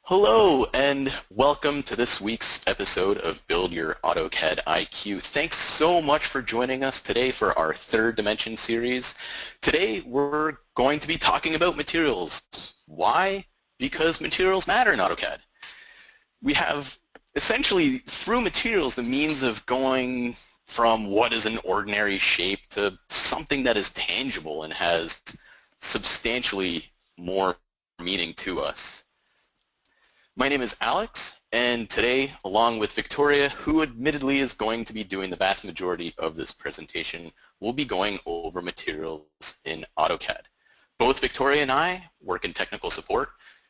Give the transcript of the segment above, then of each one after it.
Hello and welcome to this week's episode of Build Your AutoCAD IQ. Thanks so much for joining us today for our third dimension series. Today we're going to be talking about materials. Why? Because materials matter in AutoCAD. We have essentially through materials the means of going from what is an ordinary shape to something that is tangible and has substantially more meaning to us. My name is Alex, and today, along with Victoria, who admittedly is going to be doing the vast majority of this presentation, we'll be going over materials in AutoCAD. Both Victoria and I work in technical support.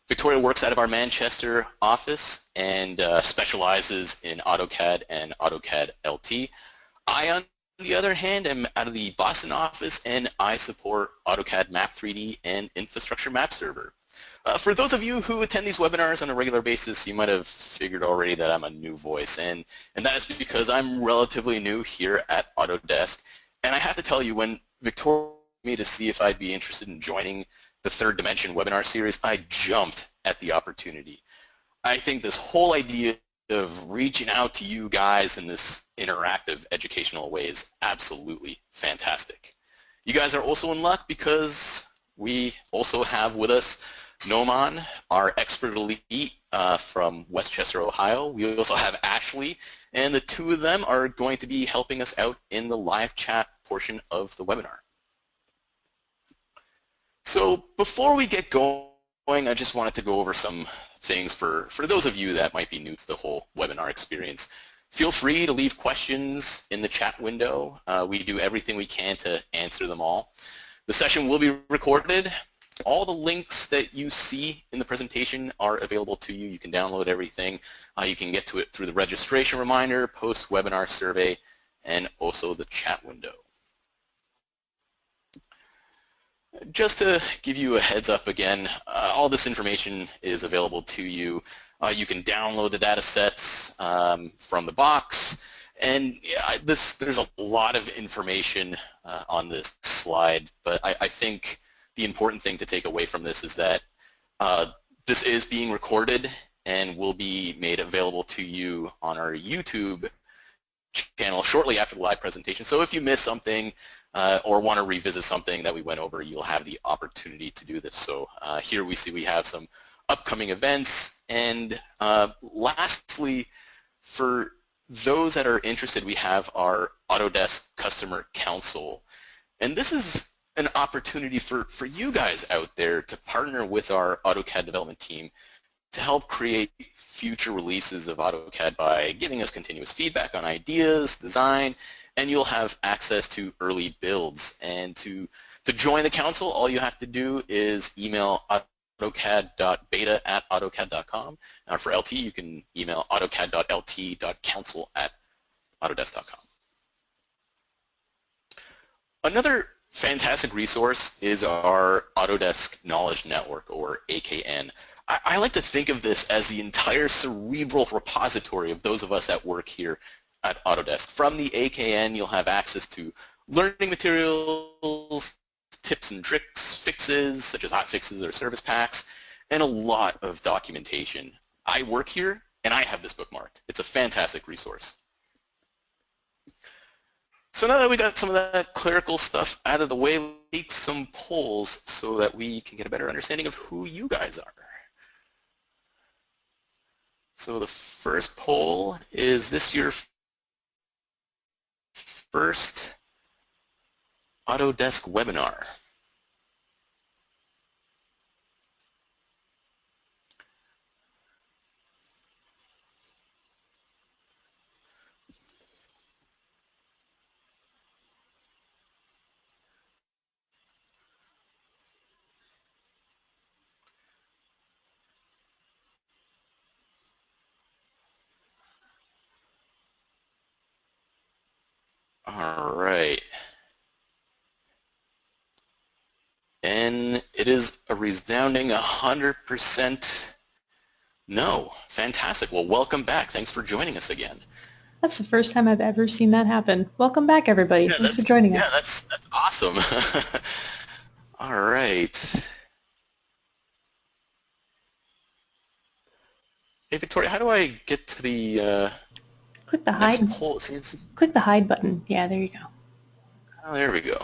Victoria works out of our Manchester office and specializes in AutoCAD and AutoCAD LT. I, on the other hand, am out of the Boston office, and I support AutoCAD Map 3D and Infrastructure Map Server. For those of you who attend these webinars on a regular basis, you might have figured already that I'm a new voice, and that is because I'm relatively new here at Autodesk. And I have to tell you, when Victoria asked me to see if I'd be interested in joining the Third Dimension webinar series, I jumped at the opportunity. I think this whole idea of reaching out to you guys in this interactive educational way is absolutely fantastic. You guys are also in luck because we also have with us Noman, our expert elite from Westchester, Ohio. We also have Ashley, and the two of them are going to be helping us out in the live chat portion of the webinar. So before we get going, I just wanted to go over some things for those of you that might be new to the whole webinar experience. Feel free to leave questions in the chat window. We do everything we can to answer them all. The session will be recorded. All the links that you see in the presentation are available to you. You can download everything. You can get to it through the registration reminder, post-webinar survey, and also the chat window. Just to give you a heads up again, all this information is available to you. You can download the data sets from the box, and there's a lot of information on this slide, but I think the important thing to take away from this is that this is being recorded and will be made available to you on our YouTube channel shortly after the live presentation. So if you miss something or want to revisit something that we went over, you'll have the opportunity to do this. So here we see we have some upcoming events, and lastly, for those that are interested, we have our Autodesk Customer Council, and this is an opportunity for you guys out there to partner with our AutoCAD development team to help create future releases of AutoCAD by giving us continuous feedback on ideas, design, and you'll have access to early builds. And to join the council, all you have to do is email autocad.beta@autocad.com. For LT, you can email autocad.lt.council@autodesk.com. Another fantastic resource is our Autodesk Knowledge Network, or AKN. I like to think of this as the entire cerebral repository of those of us that work here at Autodesk. From the AKN, you'll have access to learning materials, tips and tricks, fixes, such as hotfixes or service packs, and a lot of documentation. I work here, and I have this bookmarked. It's a fantastic resource. So now that we got some of that clerical stuff out of the way, let's take some polls so that we can get a better understanding of who you guys are. So the first poll, is this your first Autodesk webinar? All right. And it is a resounding 100% no. Fantastic. Well, welcome back. Thanks for joining us again. That's the first time I've ever seen that happen. Welcome back, everybody. Yeah, Thanks for joining us. Yeah, that's awesome. All right. Hey Victoria, how do I get to the Click the next hide. poll? Click the hide button. Yeah, there you go. Oh, there we go.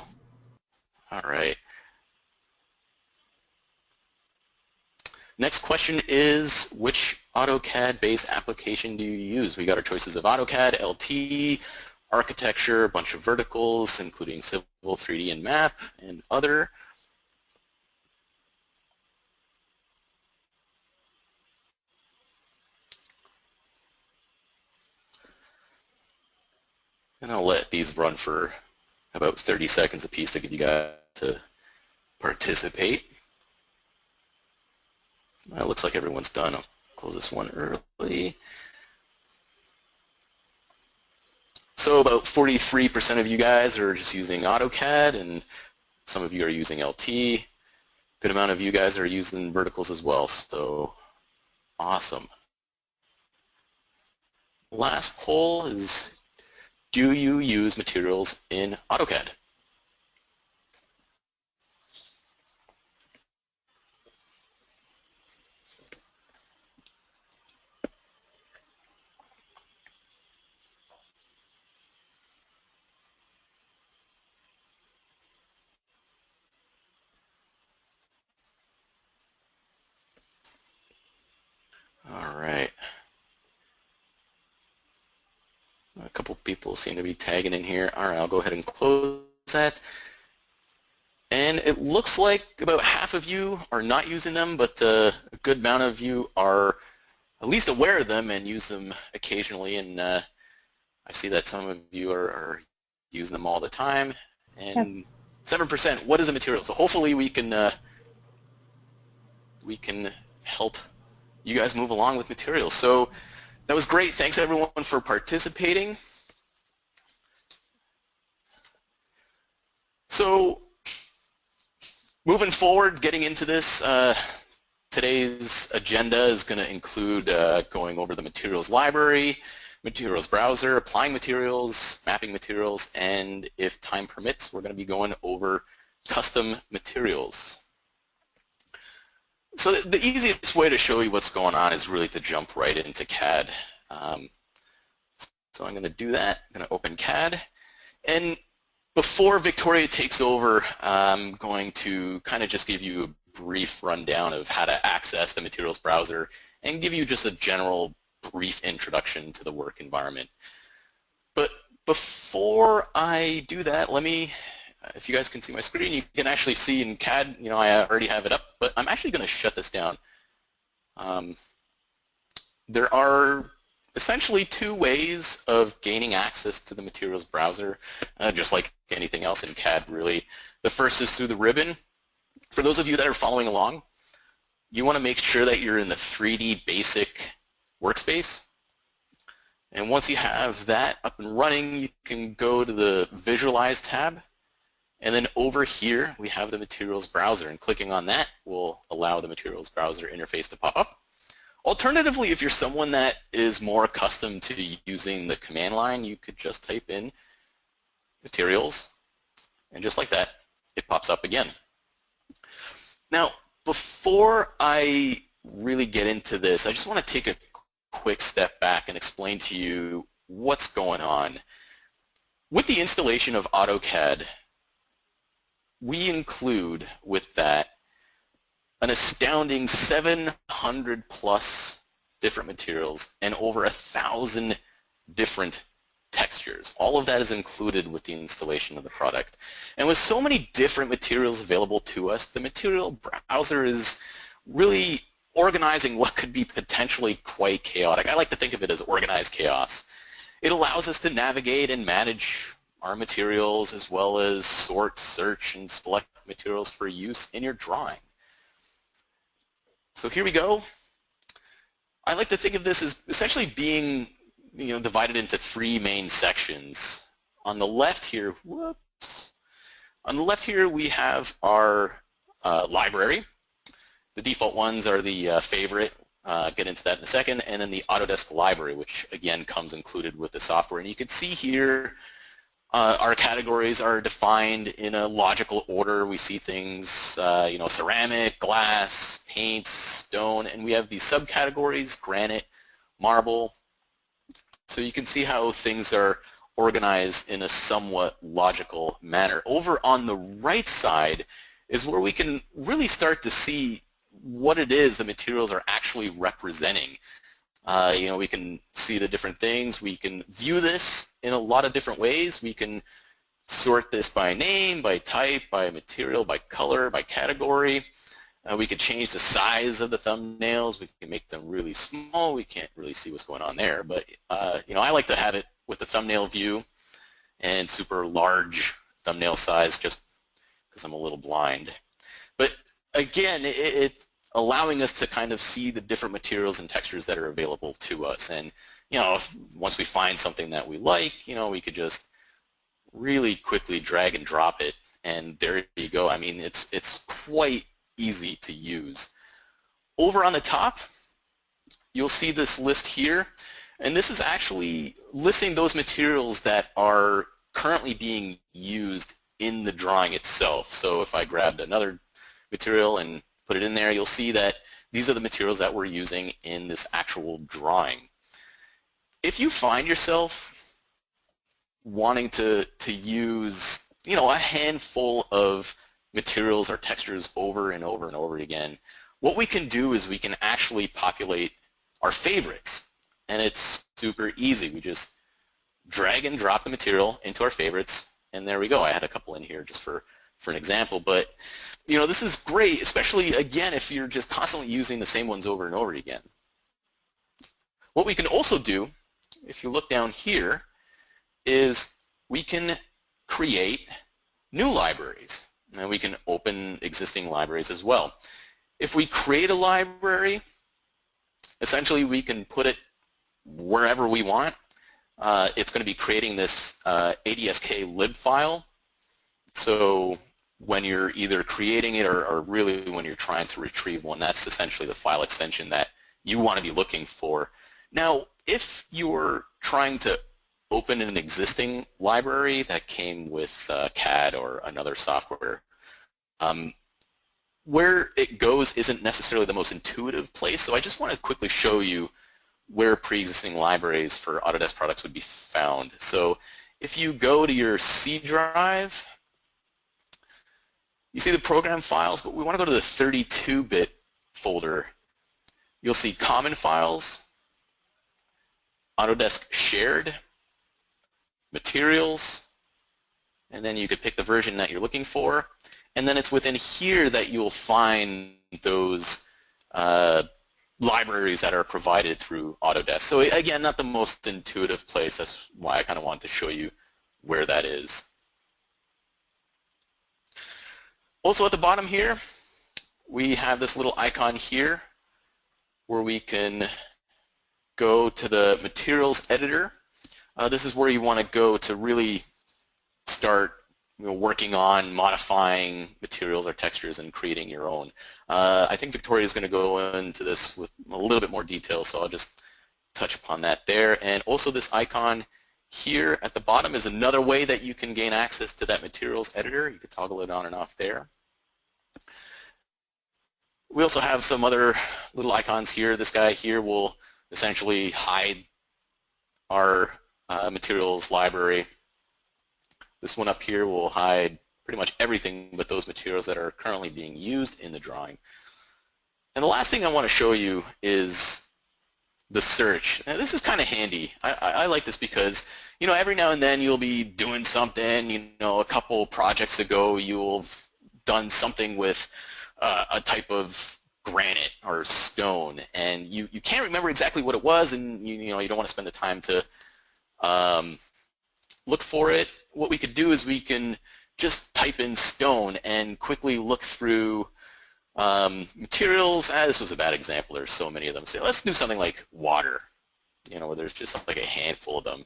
All right. Next question is, which AutoCAD-based application do you use? We got our choices of AutoCAD, LT, architecture, a bunch of verticals, including civil, 3D, and map, and other. And I'll let these run for about 30 seconds apiece to give you guys to participate. It looks like everyone's done. I'll close this one early. So about 43% of you guys are just using AutoCAD, and some of you are using LT. Good amount of you guys are using verticals as well, so awesome. Last poll is, do you use materials in AutoCAD? All right. A couple people seem to be tagging in here. All right, I'll go ahead and close that. And it looks like about half of you are not using them, but a good amount of you are at least aware of them and use them occasionally. And I see that some of you are using them all the time. And 7%, what is a material? So hopefully we can help you guys move along with materials. So that was great. Thanks everyone for participating. So moving forward, getting into this, today's agenda is going to include going over the materials library, materials browser, applying materials, mapping materials, and if time permits, we're going to be going over custom materials. So the easiest way to show you what's going on is really to jump right into CAD. So I'm going to do that. I'm going to open CAD. And before Victoria takes over, I'm going to kind of just give you a brief rundown of how to access the materials browser and give you just a general brief introduction to the work environment. But before I do that, let me, if you guys can see my screen, you can actually see in CAD, you know, I already have it up, but I'm actually going to shut this down. There are essentially two ways of gaining access to the materials browser, just like anything else in CAD, really. The first is through the ribbon. For those of you that are following along, you want to make sure that you're in the 3D basic workspace. And once you have that up and running, you can go to the Visualize tab. And then over here, we have the materials browser. And clicking on that will allow the materials browser interface to pop up. Alternatively, if you're someone that is more accustomed to using the command line, you could just type in materials, and just like that, it pops up again. Now, before I really get into this, I just want to take a quick step back and explain to you what's going on. With the installation of AutoCAD, we include with that an astounding 700 plus different materials and over 1,000 different textures. All of that is included with the installation of the product. And with so many different materials available to us, the material browser is really organizing what could be potentially quite chaotic. I like to think of it as organized chaos. It allows us to navigate and manage our materials as well as sort, search, and select materials for use in your drawing. So here we go. I like to think of this as essentially being, you know, divided into three main sections. On the left here, whoops. On the left here we have our library. The default ones are the favorite. Get into that in a second. And then the Autodesk library, which again comes included with the software. And you can see here our categories are defined in a logical order. We see things, you know, ceramic, glass, paints, stone, and we have these subcategories, granite, marble. So you can see how things are organized in a somewhat logical manner. Over on the right side is where we can really start to see what it is the materials are actually representing. We can see the different things. We can view this in a lot of different ways. We can sort this by name, by type, by material, by color, by category. We could change the size of the thumbnails. We can make them really small. We can't really see what's going on there, but I like to have it with the thumbnail view and super large thumbnail size just because I'm a little blind. But again, it's allowing us to kind of see the different materials and textures that are available to us. And once we find something that we like, we could just really quickly drag and drop it, and there you go. I mean, it's quite easy to use. Over on the top, you'll see this list here, and this is actually listing those materials that are currently being used in the drawing itself. So if I grabbed another material and put it in there, you'll see that these are the materials that we're using in this actual drawing. If you find yourself wanting to use a handful of materials or textures over and over and over again, what we can do is we can actually populate our favorites, and it's super easy. We just drag and drop the material into our favorites, and there we go. I had a couple in here just for an example, but this is great, especially again if you're just constantly using the same ones over and over again. What we can also do, if you look down here, is we can create new libraries, and we can open existing libraries as well. If we create a library, essentially we can put it wherever we want. It's going to be creating this ADSK lib file. So when you're either creating it or really when you're trying to retrieve one, that's essentially the file extension that you want to be looking for. Now, if you're trying to open an existing library that came with CAD or another software, where it goes isn't necessarily the most intuitive place, so I just want to quickly show you where pre-existing libraries for Autodesk products would be found. So if you go to your C drive, you see the program files, but we want to go to the 32-bit folder. You'll see common files, Autodesk shared, materials, and then you could pick the version that you're looking for, and then it's within here that you'll find those libraries that are provided through Autodesk. So again, not the most intuitive place. That's why I kind of wanted to show you where that is. Also at the bottom here, we have this little icon here where we can go to the materials editor. This is where you want to go to really start working on modifying materials or textures and creating your own. I think Victoria is going to go into this with a little bit more detail, so I'll just touch upon that there. And also this icon here at the bottom is another way that you can gain access to that materials editor. You can toggle it on and off there. We also have some other little icons here. This guy here will essentially hide our materials library. This one up here will hide pretty much everything but those materials that are currently being used in the drawing. And the last thing I want to show you is the search. Now, this is kind of handy. I like this because every now and then you'll be doing something. A couple projects ago you'll have done something with a type of granite or stone, and you can't remember exactly what it was, and you don't want to spend the time to look for it. What we could do is we can just type in stone and quickly look through materials. This was a bad example. There's so many of them. So let's do something like water, where there's just like a handful of them.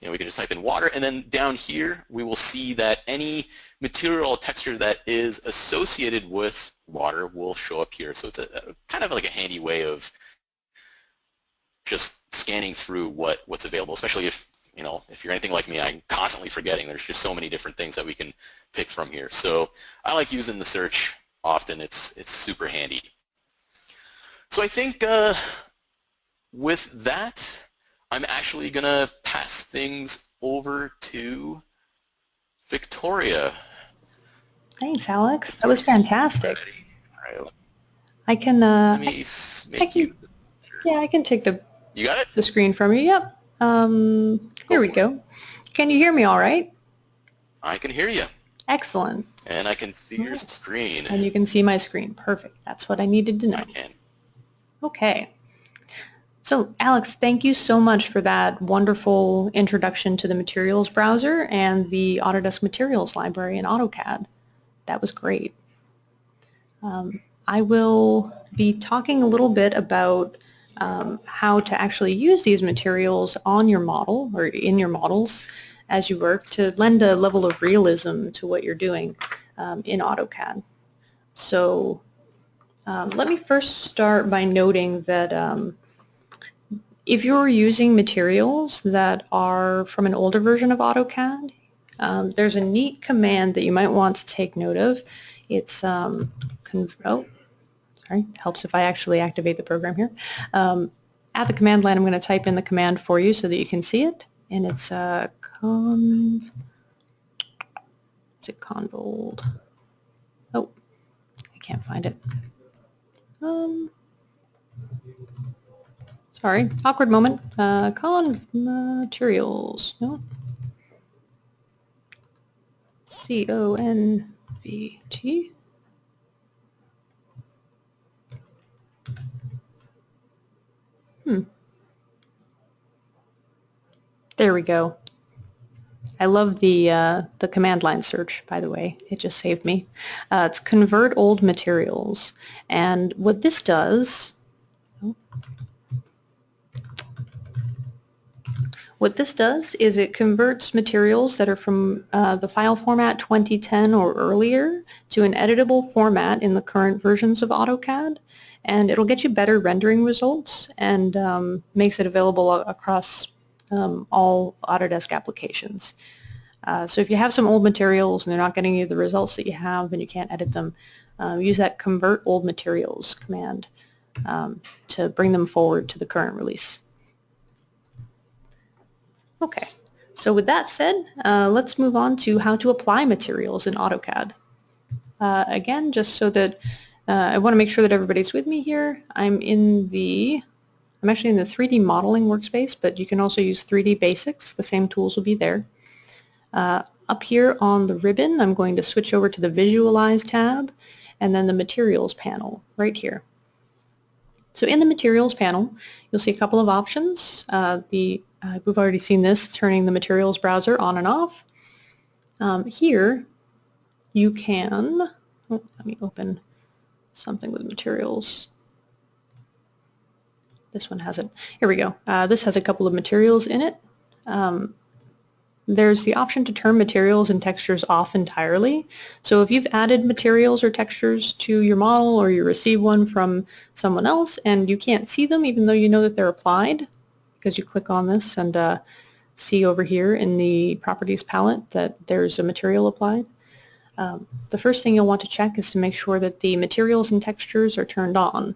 We can just type in water, and then down here we will see that any material or texture that is associated with water will show up here. So it's a kind of like a handy way of just scanning through what's available, especially if you're anything like me, I'm constantly forgetting. There's just so many different things that we can pick from here. So I like using the search often. It's super handy. So I think with that, I'm actually going to pass things over to Victoria. Thanks, Alex. That was Victoria, fantastic. ready? All right, I can, let me I make you. can, yeah, I can take You got it? the screen from you. Yep. Go Here we for it. go. Can you hear me all right? I can hear you, Excellent. and I can see your Nice. screen. And you can see my screen. Perfect. That's what I needed to I know. can. Okay. So Alex, thank you so much for that wonderful introduction to the materials browser and the Autodesk materials library in AutoCAD. That was great. I will be talking a little bit about how to actually use these materials on your model or in your models as you work to lend a level of realism to what you're doing in AutoCAD. So let me first start by noting that if you're using materials that are from an older version of AutoCAD, there's a neat command that you might want to take note of. It's, sorry, helps if I actually activate the program here. At the command line, I'm going to type in the command for you so that you can see it. And it's is it convold? Oh, I can't find it. Sorry, awkward moment. Con materials. No. C-O-N-V-T. There we go. I love the command line search, by the way. It just saved me. It's convert old materials. And what this does, is it converts materials that are from the file format 2010 or earlier to an editable format in the current versions of AutoCAD. And it'll get you better rendering results and makes it available across all Autodesk applications. So if you have some old materials and they're not getting you the results that you have and you can't edit them, use that convert old materials command to bring them forward to the current release. Okay, so with that said, let's move on to how to apply materials in AutoCAD. Again, just so that I want to make sure that everybody's with me here, I'm actually in the 3D modeling workspace, but you can also use 3D basics. The same tools will be there. Up here on the ribbon, I'm going to switch over to the Visualize tab and then the Materials panel right here. So in the Materials panel, you'll see a couple of options. We've already seen this, turning the Materials browser on and off. Here, you can, let me open something with materials. This one hasn't. Here we go. This has a couple of materials in it. There's the option to turn materials and textures off entirely. So if you've added materials or textures to your model or you receive one from someone else and you can't see them even though you know that they're applied, because you click on this and see over here in the properties palette that there's a material applied, the first thing you'll want to check is to make sure that the materials and textures are turned on.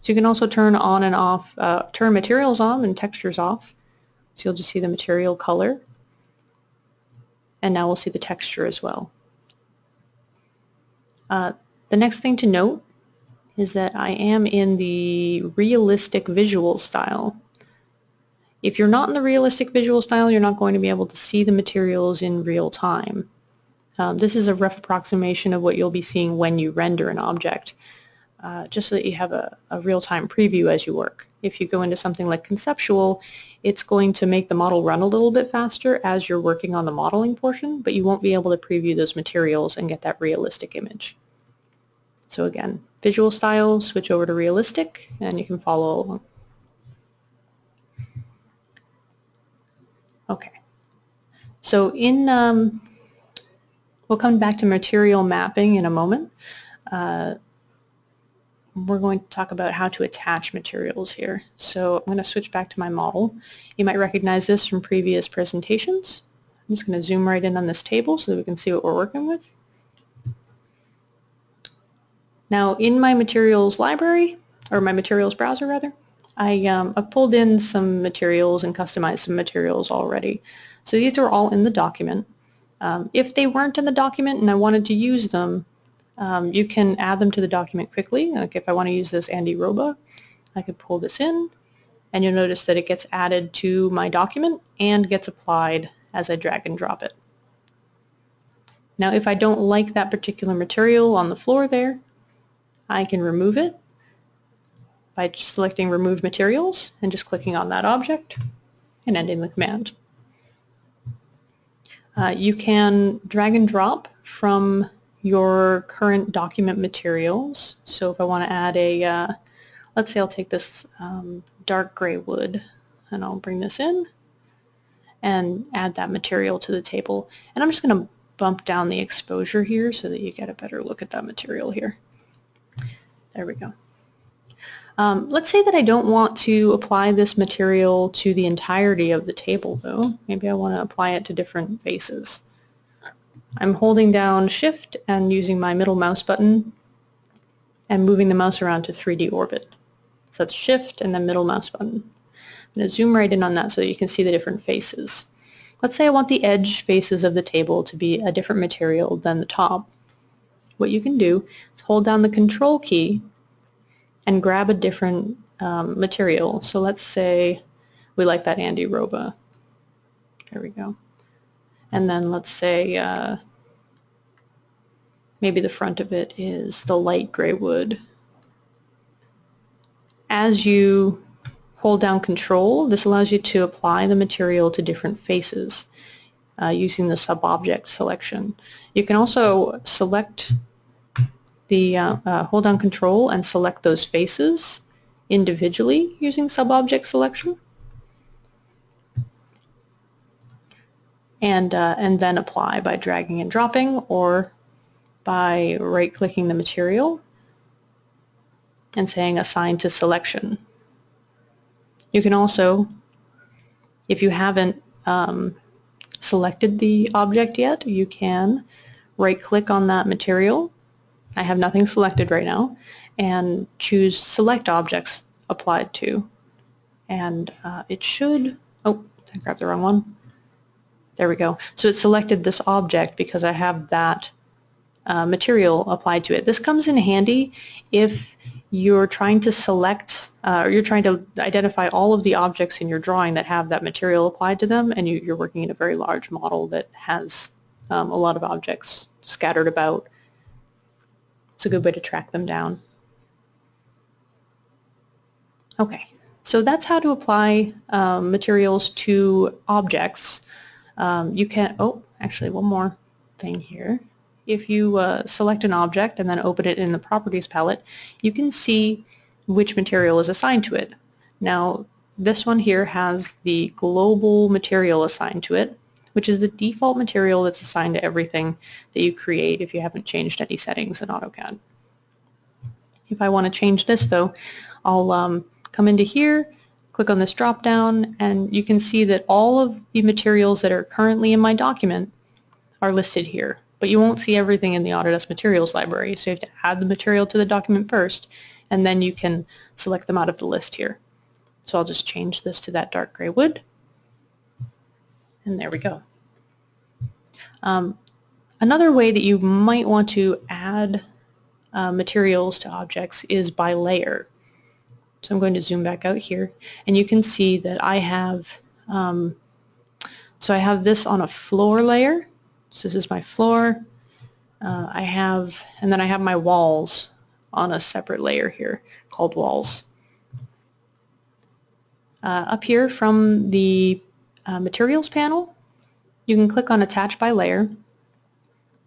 So you can also turn on and off, turn materials on and textures off. So you'll just see the material color. And now we'll see the texture as well. The next thing to note is that I am in the realistic visual style. If you're not in the realistic visual style, you're not going to be able to see the materials in real time. This is a rough approximation of what you'll be seeing when you render an object, just so that you have a real-time preview as you work. If you go into something like conceptual, it's going to make the model run a little bit faster as you're working on the modeling portion, but you won't be able to preview those materials and get that realistic image. So again, visual style, switch over to realistic, and you can follow along. Okay. So we'll come back to material mapping in a moment. We're going to talk about how to attach materials here. So I'm going to switch back to my model. You might recognize this from previous presentations. I'm just going to zoom right in on this table so that we can see what we're working with. Now in my materials library, or my materials browser rather, I've pulled in some materials and customized some materials already. So these are all in the document. If they weren't in the document and I wanted to use them, you can add them to the document quickly. Like if I want to use this Andy Roba, I could pull this in, and you'll notice that it gets added to my document and gets applied as I drag and drop it. Now if I don't like that particular material on the floor there, I can remove it by selecting Remove Materials and just clicking on that object and ending the command. You can drag and drop from your current document materials. So if I want to add a, let's say I'll take this dark gray wood and I'll bring this in and add that material to the table. And I'm just going to bump down the exposure here so that you get a better look at that material here. There we go. Let's say that I don't want to apply this material to the entirety of the table though. Maybe I want to apply it to different faces. I'm holding down Shift and using my middle mouse button and moving the mouse around to 3D orbit. So that's Shift and then middle mouse button. I'm going to zoom right in on that so that you can see the different faces. Let's say I want the edge faces of the table to be a different material than the top. What you can do is hold down the Control key and grab a different material. So let's say we like that Andy Roba. There we go. And then let's say maybe the front of it is the light gray wood. As you hold down Control, this allows you to apply the material to different faces using the sub-object selection. You can also select the hold down Control and select those faces individually using sub-object selection, and then apply by dragging and dropping or by right-clicking the material and saying Assign to Selection. You can also, if you haven't selected the object yet, you can right-click on that material. I have nothing selected right now, and choose Select Objects Applied to. And it should, oh, I grabbed the wrong one. There we go. So it selected this object because I have that material applied to it. This comes in handy if you're trying to select, or you're trying to identify all of the objects in your drawing that have that material applied to them, and you're working in a very large model that has a lot of objects scattered about. It's a good way to track them down. Okay, so that's how to apply materials to objects. You can, oh, actually one more thing here. If you select an object and then open it in the Properties palette, you can see which material is assigned to it. Now, this one here has the global material assigned to it, which is the default material that's assigned to everything that you create if you haven't changed any settings in AutoCAD. If I want to change this though, I'll come into here, click on this drop down, and you can see that all of the materials that are currently in my document are listed here. But you won't see everything in the Autodesk Materials library, so you have to add the material to the document first, and then you can select them out of the list here. So I'll just change this to that dark gray wood, and there we go. Another way that you might want to add materials to objects is by layer. So I'm going to zoom back out here, and you can see that I have, so I have this on a floor layer. So this is my floor. And then I have my walls on a separate layer here called walls. Up here from the materials panel, you can click on Attach by Layer,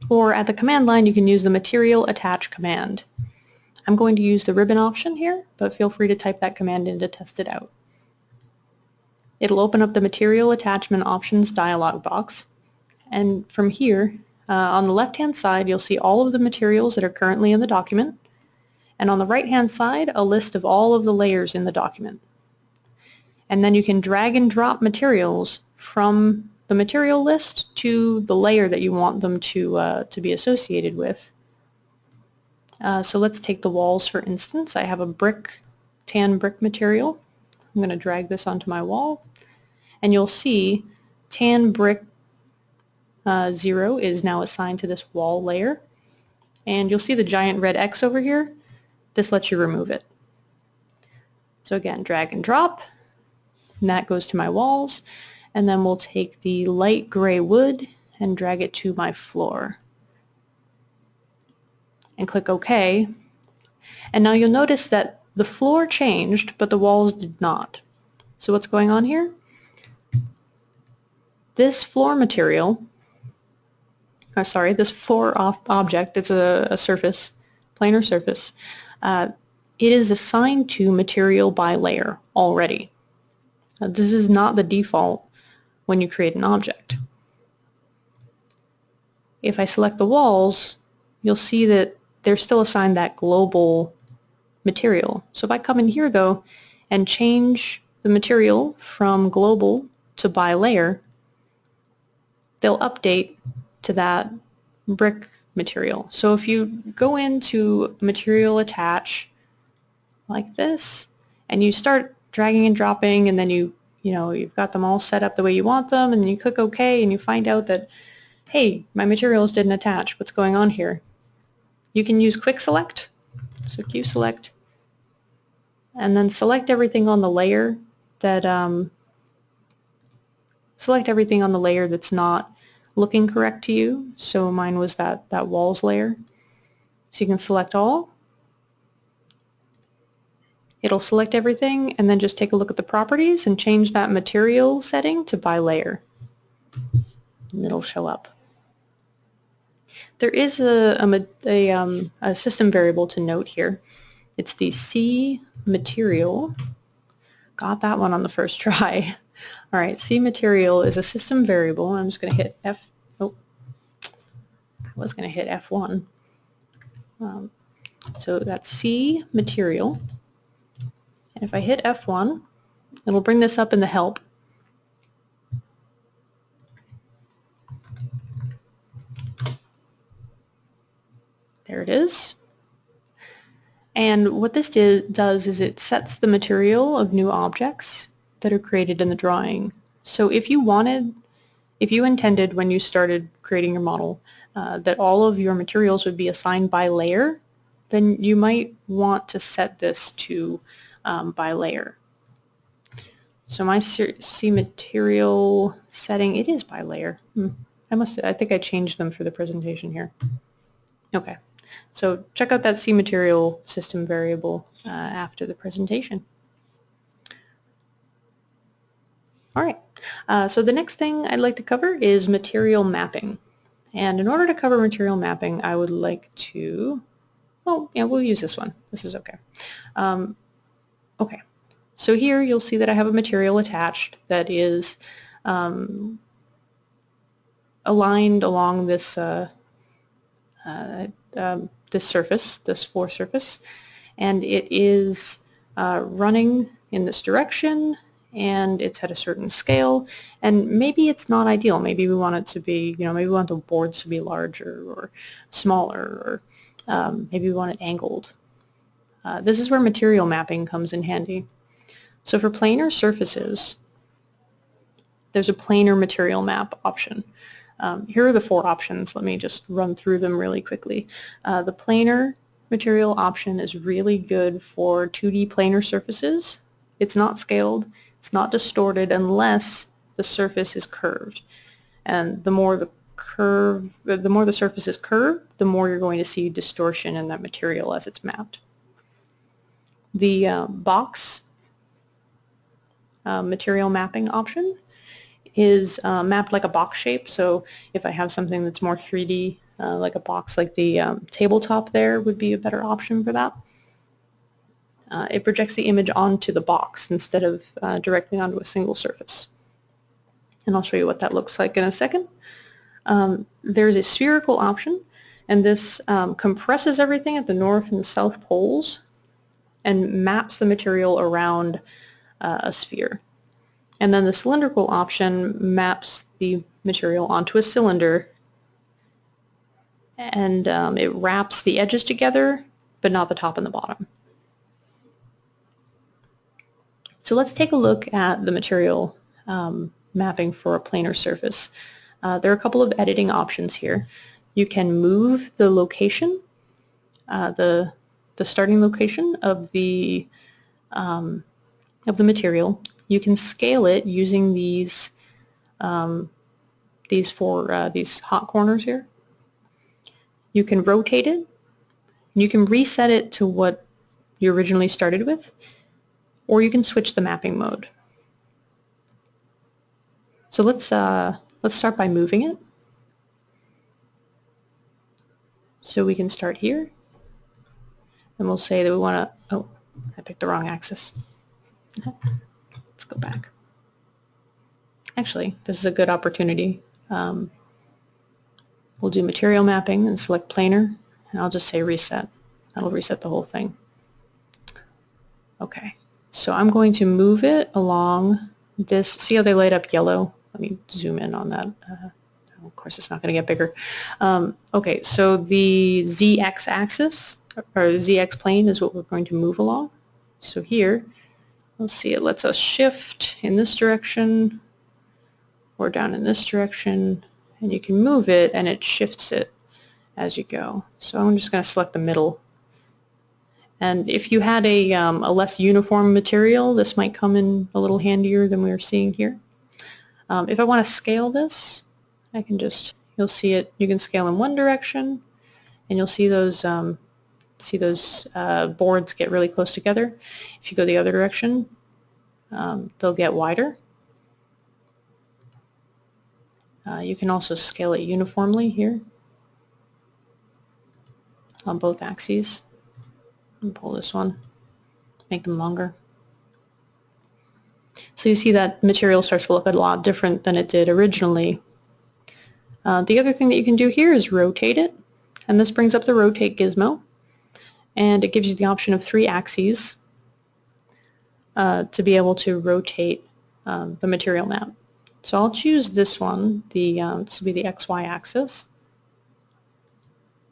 or at the command line you can use the Material Attach command. I'm going to use the ribbon option here, but feel free to type that command in to test it out. It'll open up the Material Attachment Options dialog box, and from here, on the left-hand side, you'll see all of the materials that are currently in the document, and on the right-hand side, a list of all of the layers in the document. And then you can drag and drop materials from the material list to the layer that you want them to be associated with. So let's take the walls for instance. I have a brick tan brick material. I'm going to drag this onto my wall, and you'll see tan brick 0 is now assigned to this wall layer. And you'll see the giant red X over here. This lets you remove it. So again, drag and drop, and that goes to my walls. And then we'll take the light gray wood and drag it to my floor. And click OK. And now you'll notice that the floor changed, but the walls did not. So what's going on here? This floor material, this floor object, it's a surface, planar surface, it is assigned to material by layer already. Now, this is not the default when you create an object. If I select the walls, you'll see that they're still assigned that global material. So if I come in here though and change the material from global to by layer, they'll update to that brick material. So if you go into material attach like this and you start dragging and dropping, and then you've got them all set up the way you want them, and you click OK and you find out that, hey, my materials didn't attach. What's going on here? You can use quick select. So Q select, and then select everything on the layer that that's not looking correct to you. So mine was that walls layer. So you can select all. It'll select everything, and then just take a look at the properties and change that material setting to by layer. And it'll show up. There is a system variable to note here. It's the C material. Got that one on the first try. All right, C material is a system variable. I'm just going to hit F. Oh, I was going to hit F1. So that's C material. And if I hit F1, it'll bring this up in the help. There it is. And what this does is it sets the material of new objects that are created in the drawing. So if you intended when you started creating your model that all of your materials would be assigned by layer, then you might want to set this to by layer. So my C material setting, it is by layer. I think I changed them for the presentation here. Okay. So check out that C material system variable after the presentation. All right, so the next thing I'd like to cover is material mapping. And in order to cover material mapping, I would like to, we'll use this one. This is okay. Okay, so here you'll see that I have a material attached that is aligned along this this surface, this floor surface, and it is running in this direction, and it's at a certain scale, and maybe it's not ideal. Maybe we want it to be, maybe we want the boards to be larger or smaller, or maybe we want it angled. This is where material mapping comes in handy. So for planar surfaces, there's a planar material map option. Here are the 4 options. Let me just run through them really quickly. The planar material option is really good for 2D planar surfaces. It's not scaled, it's not distorted unless the surface is curved. And the more the surface is curved, the more you're going to see distortion in that material as it's mapped. The box material mapping option is mapped like a box shape. So if I have something that's more 3D, like a box, like the tabletop there would be a better option for that. It projects the image onto the box instead of directly onto a single surface. And I'll show you what that looks like in a second. There's a spherical option, and this compresses everything at the north and south poles and maps the material around a sphere. And then the cylindrical option maps the material onto a cylinder, and it wraps the edges together, but not the top and the bottom. So let's take a look at the material mapping for a planar surface. There are a couple of editing options here. You can move the location, the starting location of the material. You can scale it using these these hot corners here. You can rotate it. You can reset it to what you originally started with, or you can switch the mapping mode. So let's start by moving it. So we can start here, and we'll say that we want to, oh, I picked the wrong axis. Let's go back. Actually, this is a good opportunity. We'll do material mapping and select planar, and I'll just say reset. That'll reset the whole thing. Okay, so I'm going to move it along this. See how they light up yellow? Let me zoom in on that. Of course, it's not going to get bigger. Okay, so the ZX axis, or ZX plane, is what we're going to move along. So here, we'll see it lets us shift in this direction or down in this direction, and you can move it and it shifts it as you go. So I'm just going to select the middle. And if you had a less uniform material, this might come in a little handier than we were seeing here. If I want to scale this, I can just, you'll see it, you can scale in one direction, and you'll see those boards get really close together. If you go the other direction, they'll get wider. You can also scale it uniformly here on both axes. And pull this one, make them longer. So you see that material starts to look a lot different than it did originally. The other thing that you can do here is rotate it, and this brings up the rotate gizmo, and it gives you the option of 3 axes to be able to rotate the material map. So I'll choose this one, this will be the XY axis.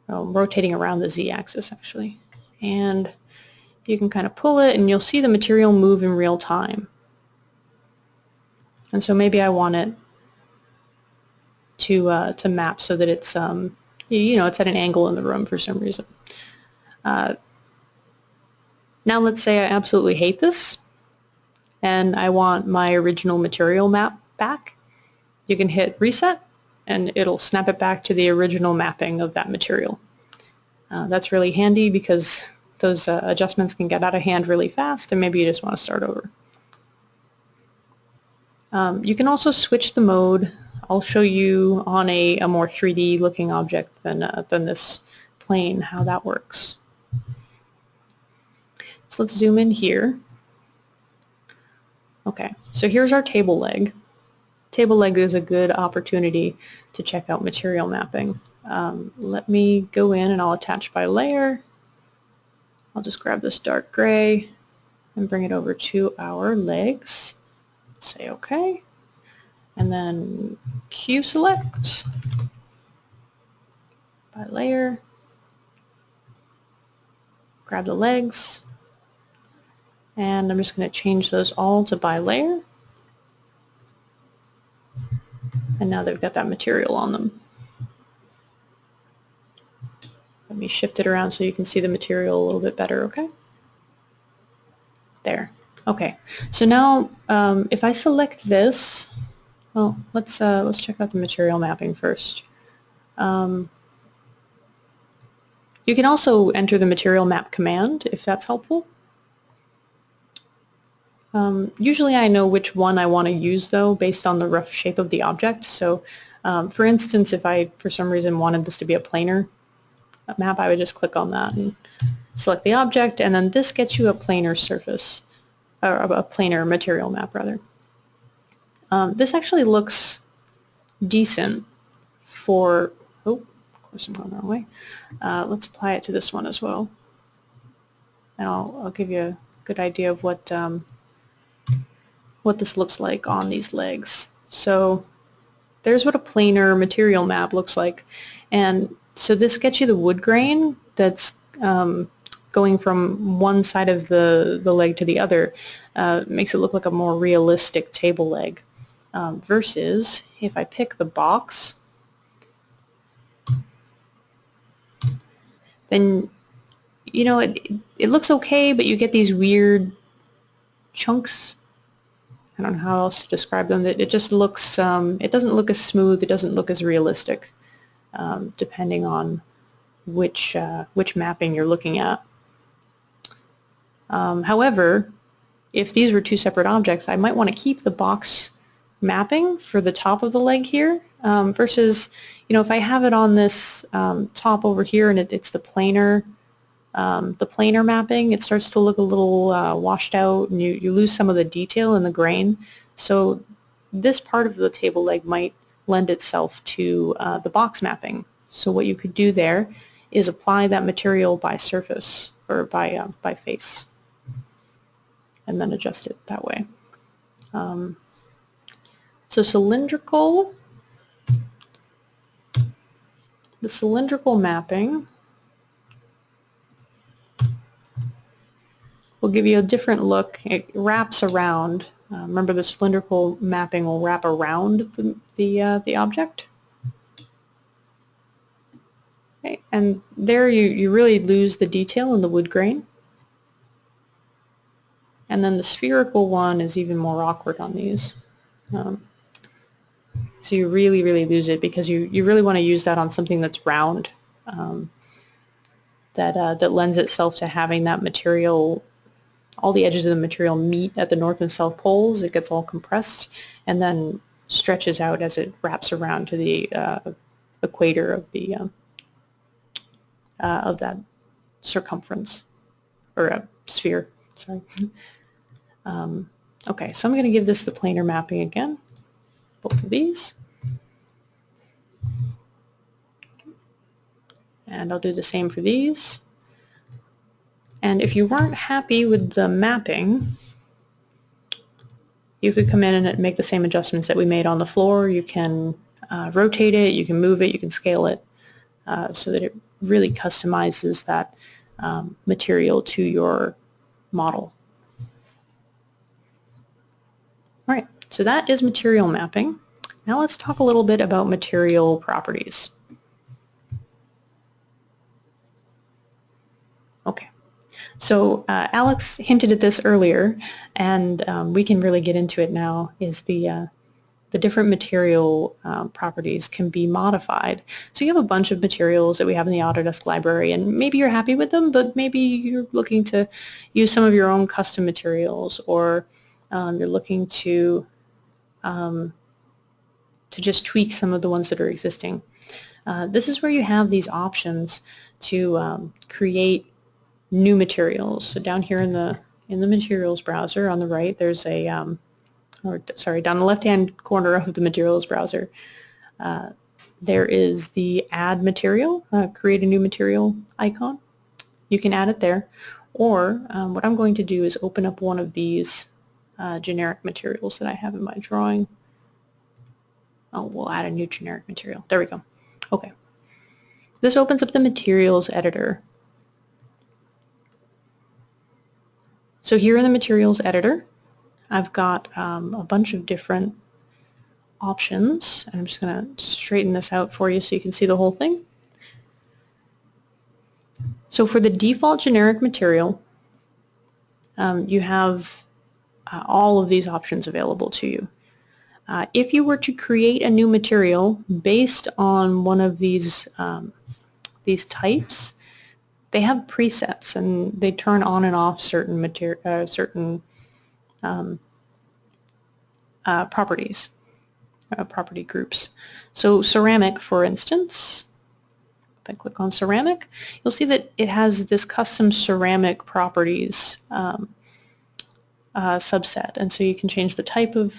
I'm rotating around the Z axis actually. And you can kind of pull it and you'll see the material move in real time. And so maybe I want it to map so that it's it's at an angle in the room for some reason. Now let's say I absolutely hate this and I want my original material map back. You can hit reset and it'll snap it back to the original mapping of that material. That's really handy because those adjustments can get out of hand really fast and maybe you just want to start over. You can also switch the mode. I'll show you on a more 3D looking object than this plane how that works. So let's zoom in here. Okay, so here's our table leg. Table leg is a good opportunity to check out material mapping. Let me go in and I'll attach by layer. I'll just grab this dark gray and bring it over to our legs. Say OK. And then Q select by layer. Grab the legs. And I'm just going to change those all to by layer. And now they've got that material on them. Let me shift it around so you can see the material a little bit better, okay? There. Okay. So now if I select this, well, let's check out the material mapping first. You can also enter the material map command if that's helpful. Usually I know which one I want to use though based on the rough shape of the object. So for instance, if I for some reason wanted this to be a planar map, I would just click on that and select the object, and then this gets you a planar surface, or a planar material map rather. This actually looks decent for, oh, of course I'm going the wrong way. Let's apply it to this one as well. And I'll give you a good idea of what this looks like on these legs. So there's what a planar material map looks like. And so this gets you the wood grain that's going from one side of the leg to the other makes it look like a more realistic table leg. Versus if I pick the box, then you know it looks okay, but you get these weird chunks. I don't know how else to describe them. It just looks, it doesn't look as smooth, it doesn't look as realistic, depending on which mapping you're looking at. However, if these were two separate objects, I might want to keep the box mapping for the top of the leg here, versus, you know, if I have it on this top over here and it's the planar mapping, it starts to look a little washed out, and you lose some of the detail in the grain. So this part of the table leg might lend itself to the box mapping. So what you could do there is apply that material by surface or by face, and then adjust it that way. So cylindrical, the cylindrical mapping will give you a different look. It wraps around. Remember, the cylindrical mapping will wrap around the object. Okay. And there you really lose the detail in the wood grain. And then the spherical one is even more awkward on these. So you really, really lose it because you really want to use that on something that's round, that lends itself to having that material, all the edges of the material meet at the north and south poles. It gets all compressed and then stretches out as it wraps around to the equator of that circumference, or a sphere, sorry. Okay, so I'm going to give this the planar mapping again, both of these. And I'll do the same for these. And if you weren't happy with the mapping, you could come in and make the same adjustments that we made on the floor. You can rotate it, you can move it, you can scale it, so that it really customizes that material to your model. All right, so that is material mapping. Now let's talk a little bit about material properties. Okay, so Alex hinted at this earlier, and we can really get into it now, is the different material properties can be modified. So you have a bunch of materials that we have in the Autodesk library, and maybe you're happy with them, but maybe you're looking to use some of your own custom materials, or you're looking to just tweak some of the ones that are existing. This is where you have these options to create new materials. So down here in the materials browser on the right, there's a down the left-hand corner of the materials browser, there is the add material, create a new material icon. You can add it there, or what I'm going to do is open up one of these generic materials that I have in my drawing. Oh, we'll add a new generic material. There we go. Okay. This opens up the materials editor. So here in the materials editor, I've got a bunch of different options. I'm just going to straighten this out for you so you can see the whole thing. So for the default generic material, you have all of these options available to you. If you were to create a new material based on one of these types, they have presets, and they turn on and off certain properties, property groups. So ceramic, for instance, if I click on ceramic, you'll see that it has this custom ceramic properties subset, and so you can change the type of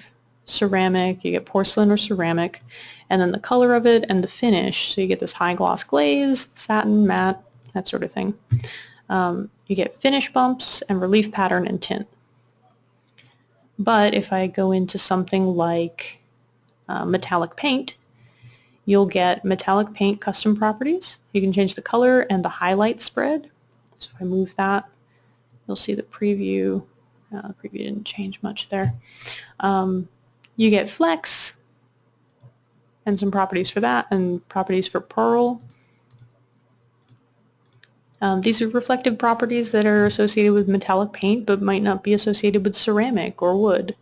ceramic. You get porcelain or ceramic, and then the color of it and the finish. So you get this high gloss glaze, satin, matte, that sort of thing. You get finish bumps and relief pattern and tint. But if I go into something like metallic paint, you'll get metallic paint custom properties. You can change the color and the highlight spread. So if I move that, you'll see the preview. The preview didn't change much there. You get flex and some properties for that and properties for purl. These are reflective properties that are associated with metallic paint but might not be associated with ceramic or wood.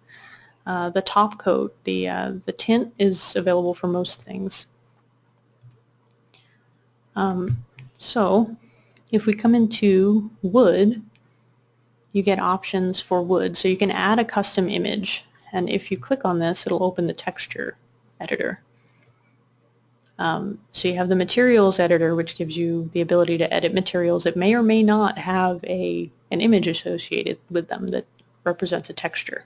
The top coat, the tint is available for most things. So if we come into wood, you get options for wood. So you can add a custom image, and if you click on this, it'll open the texture editor. So you have the materials editor, which gives you the ability to edit materials that may or may not have an image associated with them that represents a texture.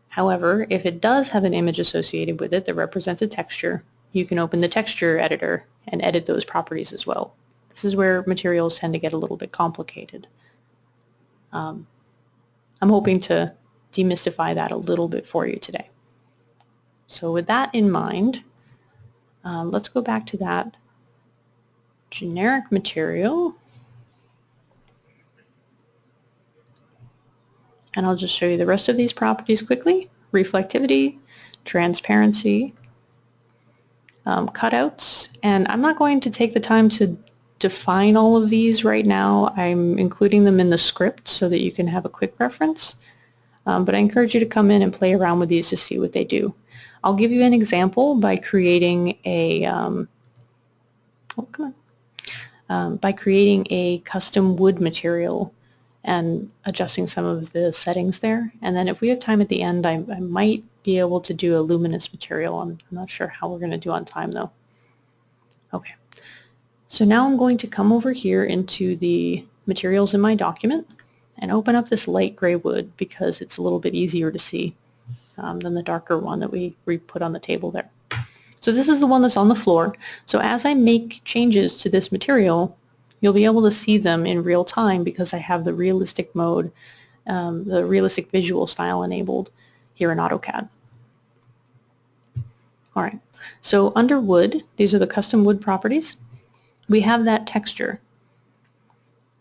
However, if it does have an image associated with it that represents a texture, you can open the texture editor and edit those properties as well. This is where materials tend to get a little bit complicated. I'm hoping to demystify that a little bit for you today. So with that in mind, let's go back to that generic material. And I'll just show you the rest of these properties quickly. Reflectivity, transparency, cutouts. And I'm not going to take the time to define all of these right now. I'm including them in the script so that you can have a quick reference. But I encourage you to come in and play around with these to see what they do. I'll give you an example by creating a by creating a custom wood material and adjusting some of the settings there. And then if we have time at the end, I might be able to do a luminous material. I'm not sure how we're going to do on time though. Okay, so now I'm going to come over here into the materials in my document and open up this light gray wood because it's a little bit easier to see than the darker one that we put on the table there. So this is the one that's on the floor. So as I make changes to this material, you'll be able to see them in real time because I have the realistic mode, the realistic visual style enabled here in AutoCAD. All right, so under wood, these are the custom wood properties. We have that texture.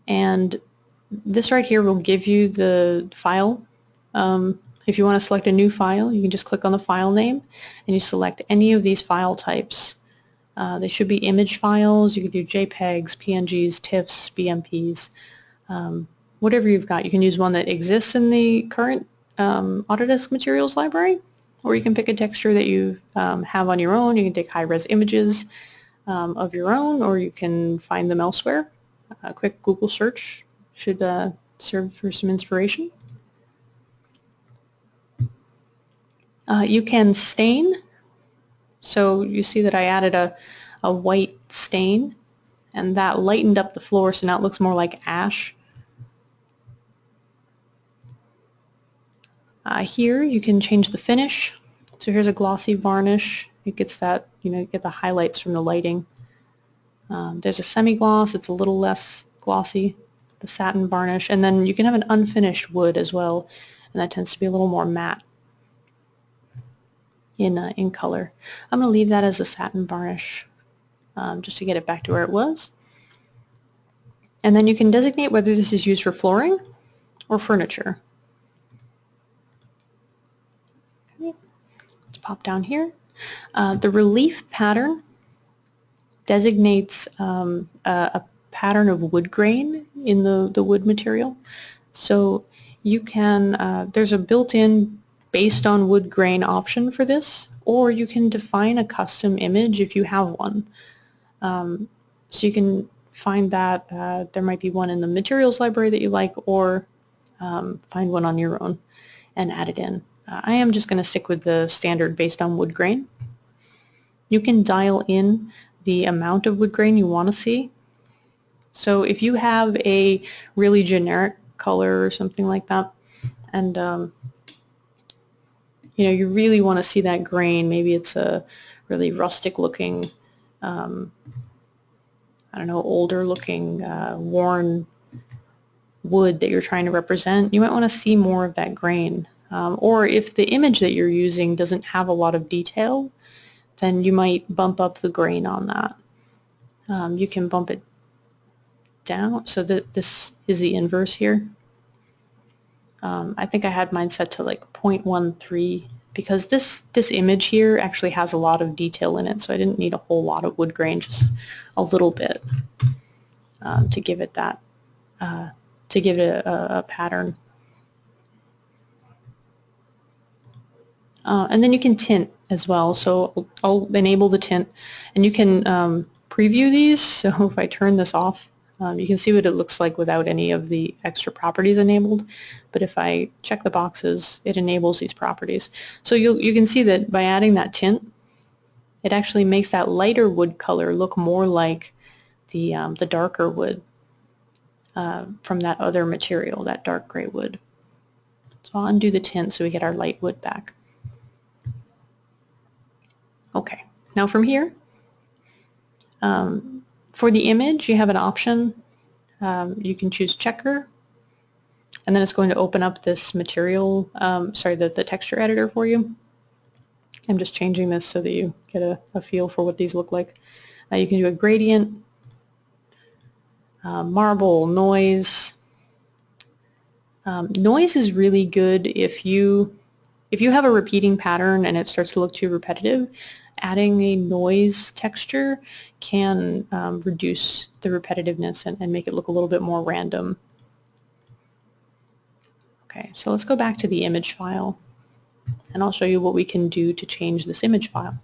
And this right here will give you the file. If you want to select a new file, you can just click on the file name and you select any of these file types. They should be image files. You can do JPEGs, PNGs, TIFFs, BMPs, whatever you've got. You can use one that exists in the current Autodesk materials library, or you can pick a texture that you have on your own. You can take high-res images of your own, or you can find them elsewhere. A quick Google search should serve for some inspiration. You can stain. So you see that I added a white stain, and that lightened up the floor, so now it looks more like ash. Here you can change the finish. So here's a glossy varnish. It gets that, you get the highlights from the lighting. There's a semi-gloss. It's a little less glossy, the satin varnish. And then you can have an unfinished wood as well, and that tends to be a little more matte in color. I'm going to leave that as a satin varnish just to get it back to where it was. And then you can designate whether this is used for flooring or furniture. Okay. Let's pop down here. The relief pattern designates a pattern of wood grain in the wood material. So you can, there's a built-in based on wood grain option for this, or you can define a custom image if you have one. So you can find that there might be one in the materials library that you like, or find one on your own and add it in. I am just going to stick with the standard based on wood grain. You can dial in the amount of wood grain you want to see. So if you have a really generic color or something like that, and you really want to see that grain, maybe it's a really rustic looking, I don't know, older looking, worn wood that you're trying to represent, you might want to see more of that grain. Or if the image that you're using doesn't have a lot of detail, then you might bump up the grain on that. You can bump it down, so that this is the inverse here. I think I had mine set to like 0.13 because this image here actually has a lot of detail in it, so I didn't need a whole lot of wood grain, just a little bit to give it that, to give it a pattern. And then you can tint as well, so I'll enable the tint, and you can preview these. So if I turn this off, you can see what it looks like without any of the extra properties enabled. But if I check the boxes, it enables these properties. So you can see that by adding that tint, it actually makes that lighter wood color look more like the darker wood from that other material, that dark gray wood. So I'll undo the tint so we get our light wood back. Okay, now from here, for the image, you have an option. You can choose checker, and then it's going to open up this material, the texture editor for you. I'm just changing this so that you get a feel for what these look like. You can do a gradient, marble, noise. Noise is really good if you have a repeating pattern and it starts to look too repetitive. Adding a noise texture can reduce the repetitiveness and make it look a little bit more random. Okay, so let's go back to the image file, and I'll show you what we can do to change this image file.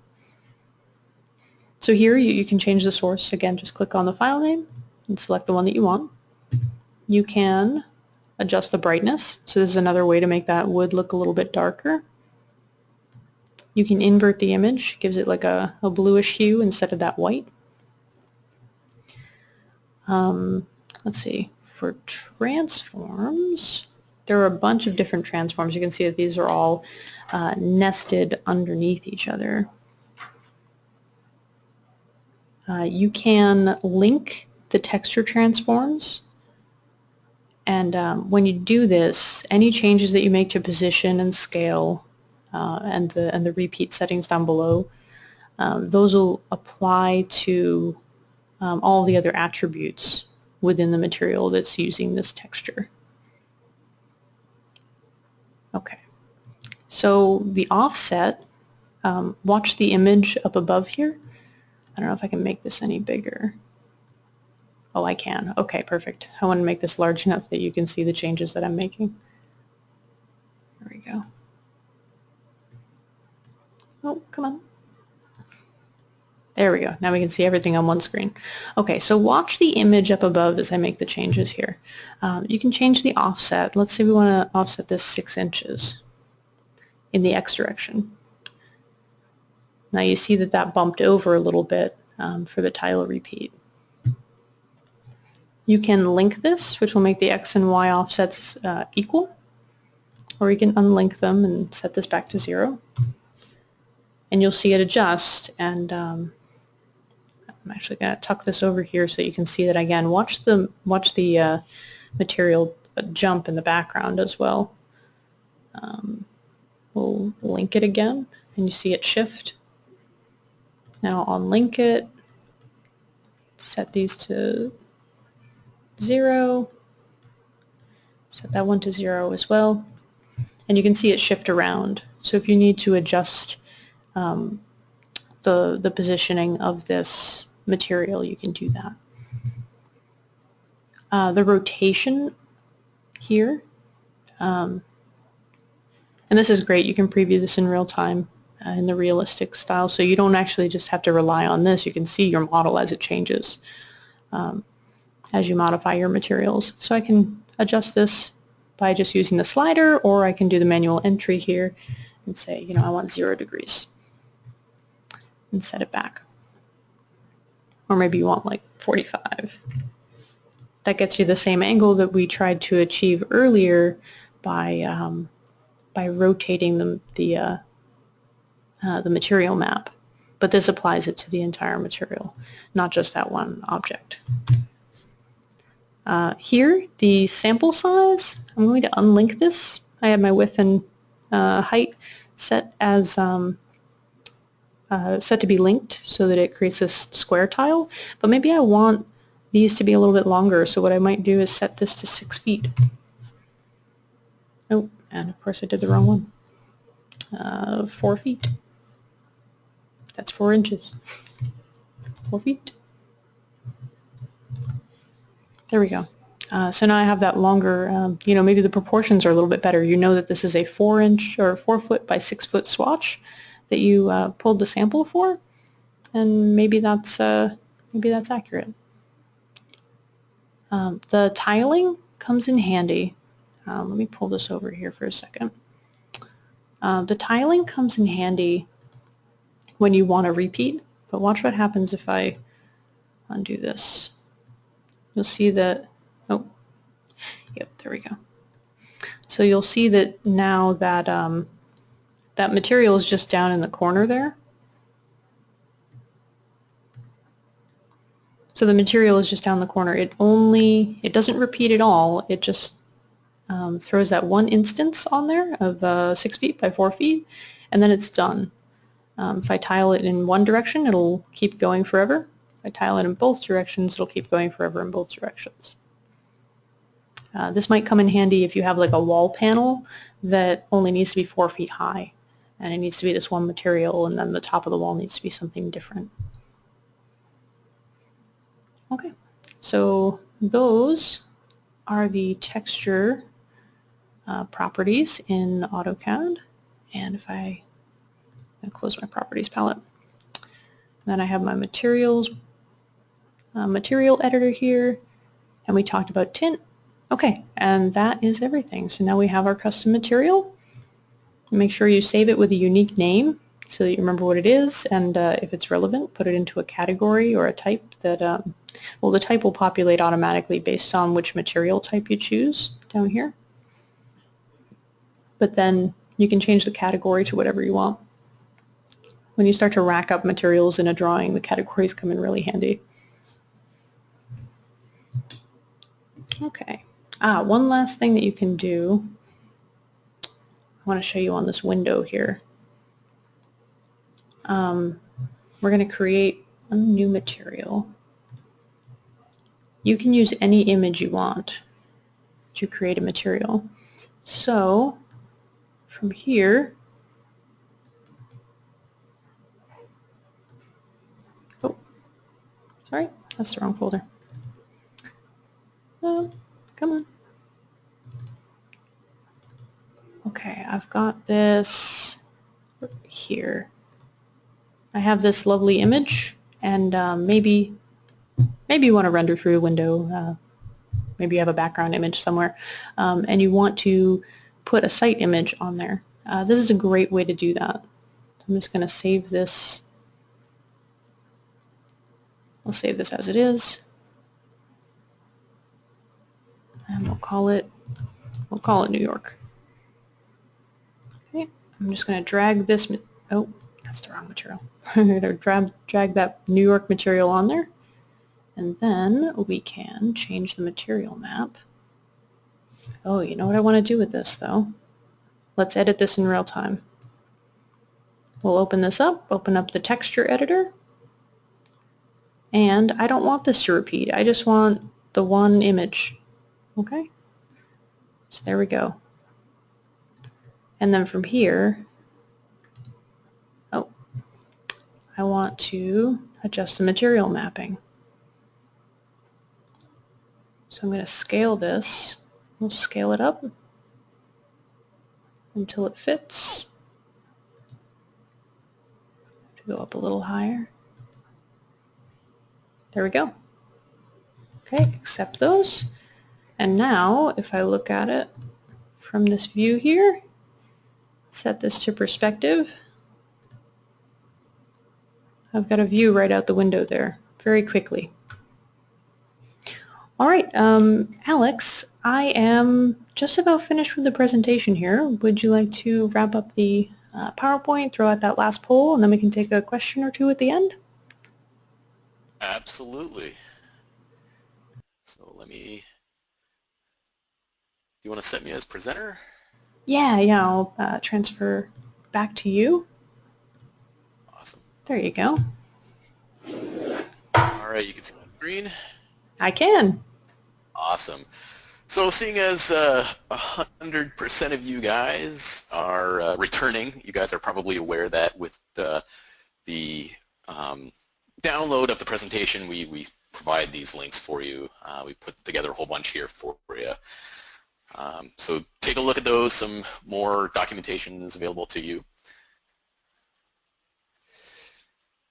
So here you can change the source. Again, just click on the file name and select the one that you want. You can adjust the brightness. So this is another way to make that wood look a little bit darker. You can invert the image, gives it like a bluish hue instead of that white. Let's see, for transforms, there are a bunch of different transforms. You can see that these are all nested underneath each other. You can link the texture transforms, and when you do this, any changes that you make to position and scale and the repeat settings down below, those will apply to all the other attributes within the material that's using this texture. Okay, so the offset, watch the image up above here. I don't know if I can make this any bigger. Oh, I can. Okay, perfect. I want to make this large enough that you can see the changes that I'm making. There we go. Oh, come on. There we go. Now we can see everything on one screen. Okay, so watch the image up above as I make the changes here. You can change the offset. Let's say we want to offset this 6 inches in the X direction. Now you see that that bumped over a little bit for the tile repeat. You can link this, which will make the X and Y offsets equal, or you can unlink them and set this back to 0. And you'll see it adjust, and I'm actually going to tuck this over here so you can see that again. Watch the material jump in the background as well. We'll link it again, and you see it shift. Now I'll unlink it, set these to 0, set that one to 0 as well, and you can see it shift around. So if you need to adjust the positioning of this material, you can do that. The rotation here, and this is great, you can preview this in real time in the realistic style, so you don't actually just have to rely on this. You can see your model as it changes as you modify your materials. So I can adjust this by just using the slider, or I can do the manual entry here and say, you know, I want 0 degrees and set it back. Or maybe you want like 45. That gets you the same angle that we tried to achieve earlier by rotating the material map. But this applies it to the entire material, not just that one object. Here, the sample size, I'm going to unlink this. I have my width and height set as set to be linked so that it creates this square tile, but maybe I want these to be a little bit longer, so what I might do is set this to 6 feet. Oh, and of course I did the wrong one. 4 feet. That's 4 inches. 4 feet. There we go. So now I have that longer, maybe the proportions are a little bit better. You know that this is a 4-inch or 4 foot by 6 foot swatch that you pulled the sample for, and maybe that's accurate. The tiling comes in handy. Let me pull this over here for a second. The tiling comes in handy when you want to repeat, but watch what happens if I undo this. You'll see that, oh, yep, there we go. So you'll see that now that that material is just down in the corner there. So the material is just down the corner. It doesn't repeat at all. It just throws that one instance on there of 6 feet by 4 feet, and then it's done. If I tile it in one direction, it'll keep going forever. If I tile it in both directions, it'll keep going forever in both directions. This might come in handy if you have like a wall panel that only needs to be 4 feet high, and it needs to be this one material, and then the top of the wall needs to be something different. Okay, so those are the texture properties in AutoCAD. And if I close my properties palette, then I have my materials, material editor here, and we talked about tint. Okay, and that is everything. So now we have our custom material. Make sure you save it with a unique name so that you remember what it is, and if it's relevant, put it into a category or a type that, well, the type will populate automatically based on which material type you choose down here. But then you can change the category to whatever you want. When you start to rack up materials in a drawing, the categories come in really handy. Okay. One last thing that you can do, I want to show you on this window here. We're going to create a new material. You can use any image you want to create a material. So from here, oh, sorry, that's the wrong folder. Oh, come on. Okay, I've got this here. I have this lovely image, and maybe you want to render through a window. Maybe you have a background image somewhere, and you want to put a site image on there. This is a great way to do that. I'm just going to save this. I'll save this as it is, and we'll call it New York. Okay, I'm just going to drag this. Oh, that's the wrong material. I'm going to drag that New York material on there, and then we can change the material map. Oh, you know what I want to do with this though? Let's edit this in real time. We'll open this up, open up the texture editor, and I don't want this to repeat. I just want the one image. Okay? So there we go. And then from here, oh, I want to adjust the material mapping. So I'm going to scale this. We'll scale it up until it fits. Go up a little higher. There we go. Okay, accept those. And now, if I look at it from this view here, set this to perspective, I've got a view right out the window there, very quickly. All right, Alex, I am just about finished with the presentation here. Would you like to wrap up the PowerPoint, throw out that last poll, and then we can take a question or two at the end? Absolutely. So let me, do you want to set me as presenter? Yeah, I'll transfer back to you. Awesome. There you go. All right, you can see my screen. I can. Awesome. So seeing as 100% of you guys are returning, you guys are probably aware that with the download of the presentation, we provide these links for you. We put together a whole bunch here for you. So take a look at those. Some more documentation is available to you.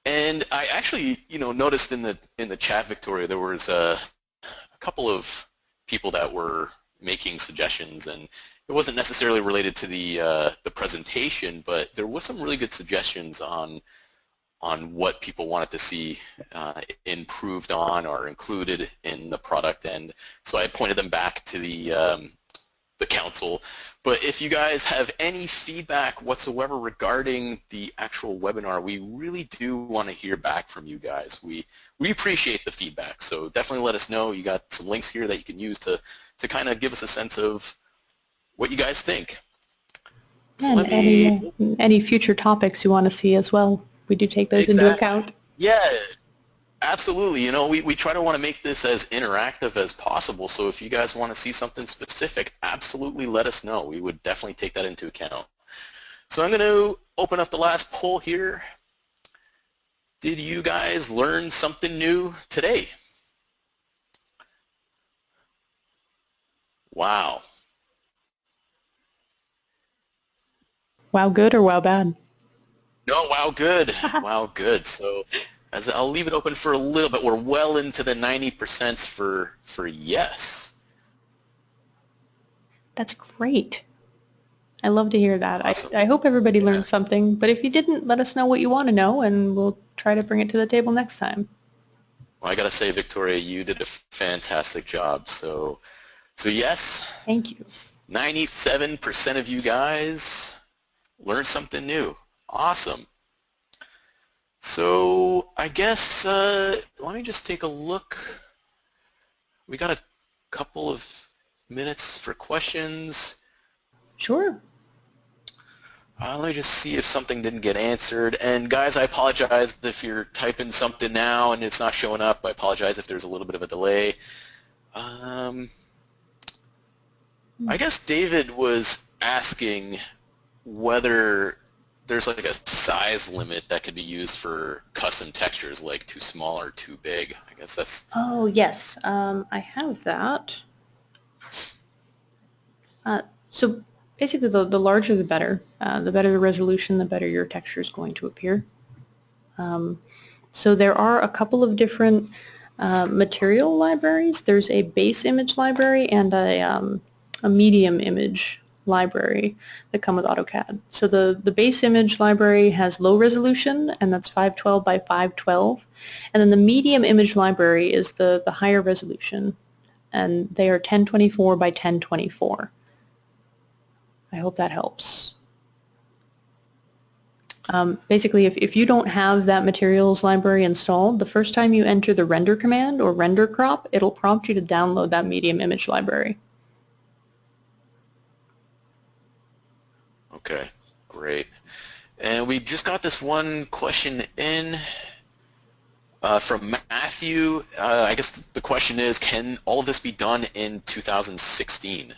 And I actually, noticed in the chat, Victoria, there was a couple of people that were making suggestions, and it wasn't necessarily related to the presentation, but there was some really good suggestions on what people wanted to see improved on or included in the product, and so I pointed them back to the council. But if you guys have any feedback whatsoever regarding the actual webinar, we really do want to hear back from you guys. We appreciate the feedback, so definitely let us know. You got some links here that you can use to kind of give us a sense of what you guys think. So And any future topics you want to see as well. We do take those into account. Yeah, absolutely. We try to want to make this as interactive as possible, so if you guys want to see something specific, absolutely let us know. We would definitely take that into account. So I'm going to open up the last poll here. Did you guys learn something new today? Wow. Wow good or wow bad? No, wow good. Wow good. So I'll leave it open for a little bit. We're well into the 90% for yes. That's great. I love to hear that. Awesome. I hope everybody learned something, but if you didn't, let us know what you want to know, and we'll try to bring it to the table next time. Well, I got to say, Victoria, you did a fantastic job. So yes. Thank you. 97% of you guys learned something new. Awesome. So I guess let me just take a look. We got a couple of minutes for questions. Sure. Let me just see if something didn't get answered. And guys, I apologize if you're typing something now and it's not showing up. I apologize if there's a little bit of a delay. I guess David was asking whether there's like a size limit that could be used for custom textures, like too small or too big. I guess that's... Oh, yes. I have that. So basically, the larger the better. The better the resolution, the better your texture is going to appear. So there are a couple of different material libraries. There's a base image library and a medium image library that come with AutoCAD. So the base image library has low resolution, and that's 512 by 512. And then the medium image library is the higher resolution, and they are 1024 by 1024. I hope that helps. Basically, if you don't have that materials library installed, the first time you enter the render command or render crop, it'll prompt you to download that medium image library. Okay, great. And we just got this one question in from Matthew. I guess the question is, can all of this be done in 2016?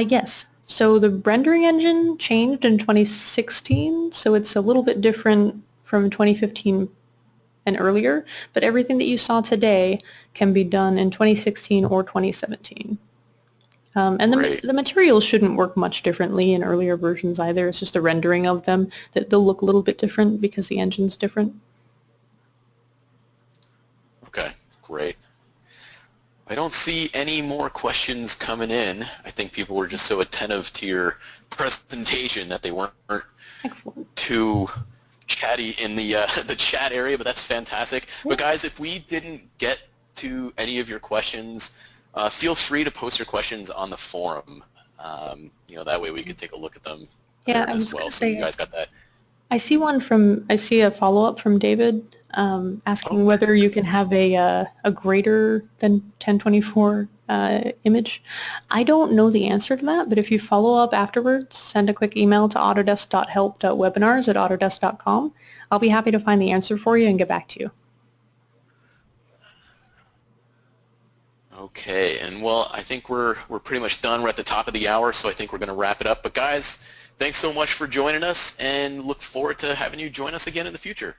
Yes. So the rendering engine changed in 2016, so it's a little bit different from 2015 and earlier, but everything that you saw today can be done in 2016 or 2017. And the materials shouldn't work much differently in earlier versions either. It's just the rendering of them that they'll look a little bit different because the engine's different. Okay, great. I don't see any more questions coming in. I think people were just so attentive to your presentation that they weren't too chatty in the chat area, but that's fantastic. Yeah. But guys, if we didn't get to any of your questions, feel free to post your questions on the forum. That way we could take a look at them as well. So you guys got that. I see a follow-up from David asking whether you can have a greater than 1024 image. I don't know the answer to that, but if you follow up afterwards, send a quick email to autodesk.help.webinars@autodesk.com. I'll be happy to find the answer for you and get back to you. Okay, and well, I think we're pretty much done. We're at the top of the hour, so I think we're going to wrap it up. But guys, thanks so much for joining us, and look forward to having you join us again in the future.